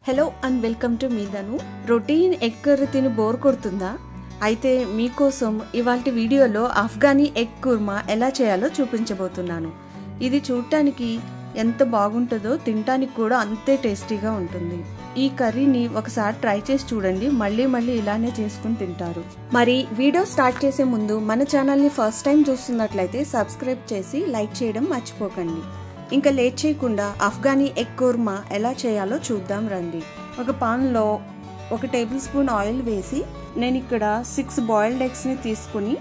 Hello and welcome to మీదను. Routine egg curry తిని bore కొడుతుందా? అయితే మీకోసం ఇవాల్టి వీడియోలో ఆఫ్ఘనీ ఎగ్ కుర్మా ఎలా చేయాలో చూపించబోతున్నాను. ఇది చూడటానికి ఎంత బాగుంటుందో తినడానికి కూడా అంతే టేస్టీగా ఉంటుంది. ఈ కర్రీని ఒకసారి ట్రై చేసి చూడండి, మళ్ళీ ఇలానే చేసుకుని తింటారు. మరి వీడియో స్టార్ట్ చేసే ముందు మన ఛానల్ని ఫస్ట్ టైం చూస్తున్నట్లయితే సబ్స్క్రైబ్ చేసి లైక్ చేయడం మర్చిపోకండి. ఇంకా లేట్ చేయకుండా ఆఫ్ఘనీ ఎగ్ కుర్మా ఎలా చేయాలో చూద్దాం రండి. ఒక పాన్లో 1 టేబుల్ స్పూన్ ఆయిల్ వేసి నేను ఇక్కడ 6 బాయిల్డ్ ఎగ్స్ని తీసుకుని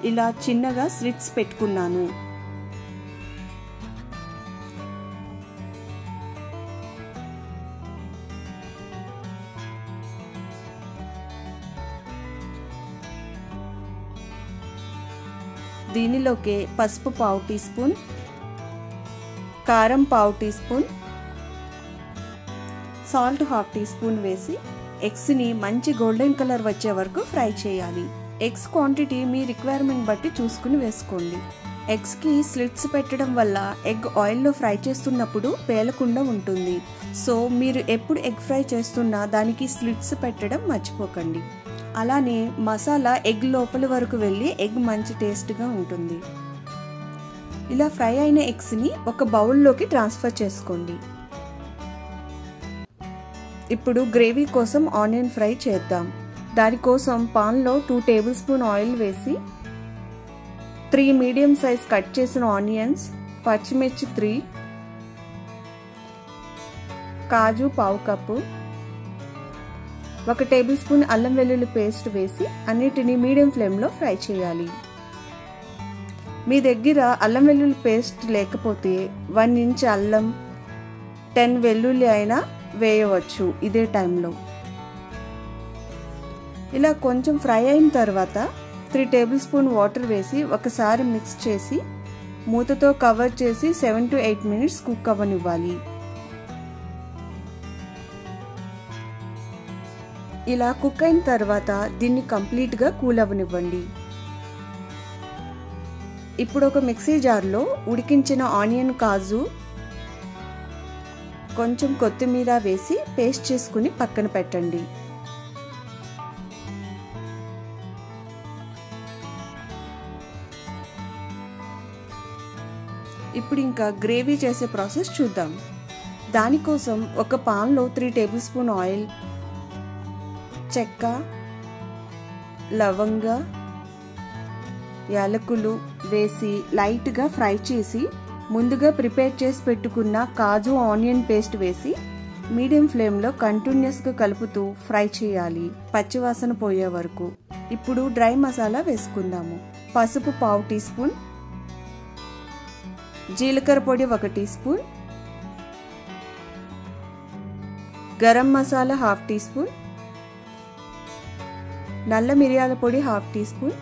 ఇలా చిన్నగా స్లిట్స్ పెట్టుకున్నాను. దీనిలోకి పసుపు 1/2 టీ స్పూన్, కారం 1/2 teaspoon, salt 1/2 teaspoon వేసి ఎగ్స్ని మంచి గోల్డెన్ కలర్ వచ్చే వరకు ఫ్రై చేయాలి. ఎగ్స్ క్వాంటిటీ మీ రిక్వైర్మెంట్ బట్టి చూసుకుని వేసుకోండి. ఎగ్స్కి స్లిట్స్ పెట్టడం వల్ల ఎగ్ ఆయిల్లో ఫ్రై చేస్తున్నప్పుడు పేలకుండా ఉంటుంది. సో మీరు ఎప్పుడు ఎగ్ ఫ్రై చేస్తున్నా దానికి స్లిట్స్ పెట్టడం మర్చిపోకండి. అలానే మసాలా ఎగ్ లోపల వరకు వెళ్ళి ఎగ్ మంచి టేస్ట్గా ఉంటుంది. ఇలా ఫ్రై అయిన ఎగ్స్ని ఒక బౌల్లోకి ట్రాన్స్ఫర్ చేసుకోండి. ఇప్పుడు గ్రేవీ కోసం ఆనియన్ ఫ్రై చేద్దాం. దానికోసం పాన్లో 2 టేబుల్ స్పూన్ ఆయిల్ వేసి 3 మీడియం సైజ్ కట్ చేసిన ఆనియన్స్, పచ్చిమిర్చి 3, కాజు 1/2 కప్పు, 1 టేబుల్ స్పూన్ అల్లం వెల్లుల్లి పేస్ట్ వేసి అన్నిటినీ మీడియం ఫ్లేమ్లో ఫ్రై చేయాలి. మీ దగ్గర అల్లం వెల్లుల్లి పేస్ట్ లేకపోతే 1 ఇంచ్ అల్లం, 10 వెల్లుల్లి అయినా వేయవచ్చు ఇదే టైంలో. ఇలా కొంచెం ఫ్రై అయిన తర్వాత 3 టేబుల్ స్పూన్ వాటర్ వేసి ఒకసారి మిక్స్ చేసి మూతతో కవర్ చేసి 7 to 8 మినిట్స్ కుక్ అవ్వనివ్వాలి. ఇలా కుక్ అయిన తర్వాత దీన్ని కంప్లీట్గా కూల్ అవ్వనివ్వండి. ఇప్పుడు ఒక మిక్సీ జార్లో ఉడికించిన ఆనియన్, కాజు, కొంచెం కొత్తిమీర వేసి పేస్ట్ చేసుకుని పక్కన పెట్టండి. ఇప్పుడు ఇంకా గ్రేవీ చేసే ప్రాసెస్ చూద్దాం. దానికోసం ఒక పాన్లో 3 టేబుల్ స్పూన్ ఆయిల్, చెక్క, లవంగ, యాలకులు వేసి లైట్గా ఫ్రై చేసి ముందుగా ప్రిపేర్ చేసి పెట్టుకున్న కాజు ఆనియన్ పేస్ట్ వేసి మీడియం ఫ్లేమ్లో కంటిన్యూస్గా కలుపుతూ ఫ్రై చేయాలి, పచ్చివాసన పోయే వరకు. ఇప్పుడు డ్రై మసాలా వేసుకుందాము. పసుపు 1/2 టీ స్పూన్, జీలకర్ర పొడి 1 teaspoon, garam masala 1/2 teaspoon, నల్ల మిరియాల పొడి 1/2 టీ స్పూన్,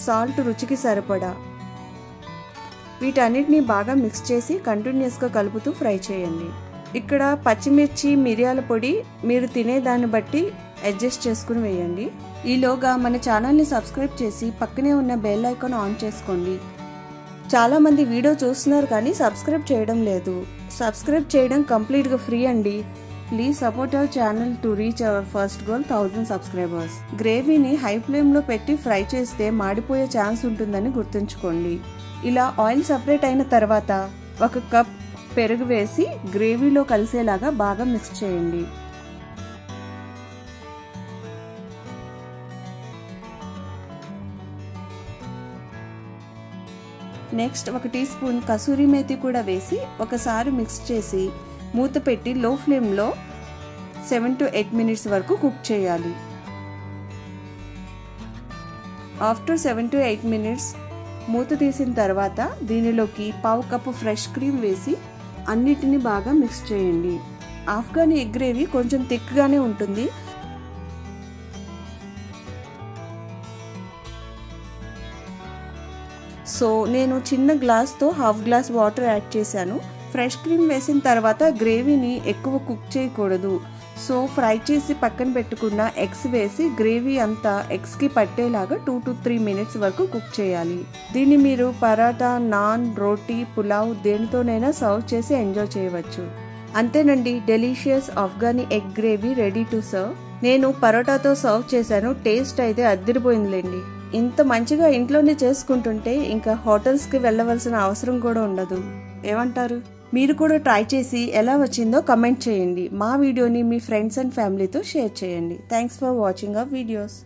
సాల్ట్ రుచికి సరిపడా. వీటన్నిటిని బాగా మిక్స్ చేసి కంటిన్యూస్గా కలుపుతూ ఫ్రై చేయండి. ఇక్కడ పచ్చిమిర్చి, మిరియాల పొడి మీరు తినేదాన్ని బట్టి అడ్జస్ట్ చేసుకుని వేయండి. ఈలోగా మన ఛానల్ని సబ్స్క్రైబ్ చేసి పక్కనే ఉన్న బెల్ ఐకాన్ ఆన్ చేసుకోండి. చాలామంది వీడియో చూస్తున్నారు కానీ సబ్స్క్రైబ్ చేయడం లేదు. సబ్స్క్రైబ్ చేయడం కంప్లీట్గా ఫ్రీ అండి. Please support our channel to reach our first goal 1000 subscribers. గ్రేవీని హై ఫ్లేమ్లో పెట్టి ఫ్రై చేస్తే మాడిపోయే ఛాన్స్ ఉంటుందని గుర్తుంచుకోండి. ఇలా ఆయిల్ సపరేట్ అయిన తర్వాత 1 కప్ పెరుగు వేసి గ్రేవీలో కలిసేలాగా బాగా మిక్స్ చేయండి. Next 1 teaspoon kasuri methi కూడా వేసి ఒకసారి మిక్స్ చేసి మూత పెట్టి లో ఫ్లేమ్లో 7 to 8 మినిట్స్ వరకు కుక్ చేయాలి. ఆఫ్టర్ 7 to 8 మినిట్స్ మూత తీసిన తర్వాత దీనిలోకి 1/2 కప్పు ఫ్రెష్ క్రీమ్ వేసి అన్నిటిని బాగా మిక్స్ చేయండి. ఆఫ్ఘనీ ఎగ్ గ్రేవీ కొంచెం థిక్గానే ఉంటుంది. సో నేను చిన్న గ్లాస్తో 1/2 గ్లాస్ వాటర్ యాడ్ చేశాను. ఫ్రెష్ క్రీమ్ వేసిన తర్వాత గ్రేవీని ఎక్కువ కుక్ చేయకూడదు. సో ఫ్రై చేసి పక్కన పెట్టుకున్న ఎగ్స్ వేసి గ్రేవీ అంతా ఎగ్స్కి పట్టేలాగా 2 to 3 మినిట్స్ వరకు కుక్ చేయాలి. దీన్ని మీరు పరాటా, నాన్, రోటీ, పులావ్ దేనితోనైనా సర్వ్ చేసి ఎంజాయ్ చేయవచ్చు. అంతేనండి, delicious Afghani egg gravy ready to serve. నేను పరోటాతో సర్వ్ చేశాను. టేస్ట్ అయితే అద్దిరిపోయిందిలేండి. ఇంత మంచిగా ఇంట్లోనే చేసుకుంటుంటే ఇంకా హోటల్స్కి వెళ్ళవలసిన అవసరం కూడా ఉండదు. ఏమంటారు? మీరు కూడా ట్రై చేసి ఎలా వచ్చిందో కమెంట్ చేయండి. మా వీడియోని మీ ఫ్రెండ్స్ అండ్ ఫ్యామిలీతో షేర్ చేయండి. Thanks for watching our videos.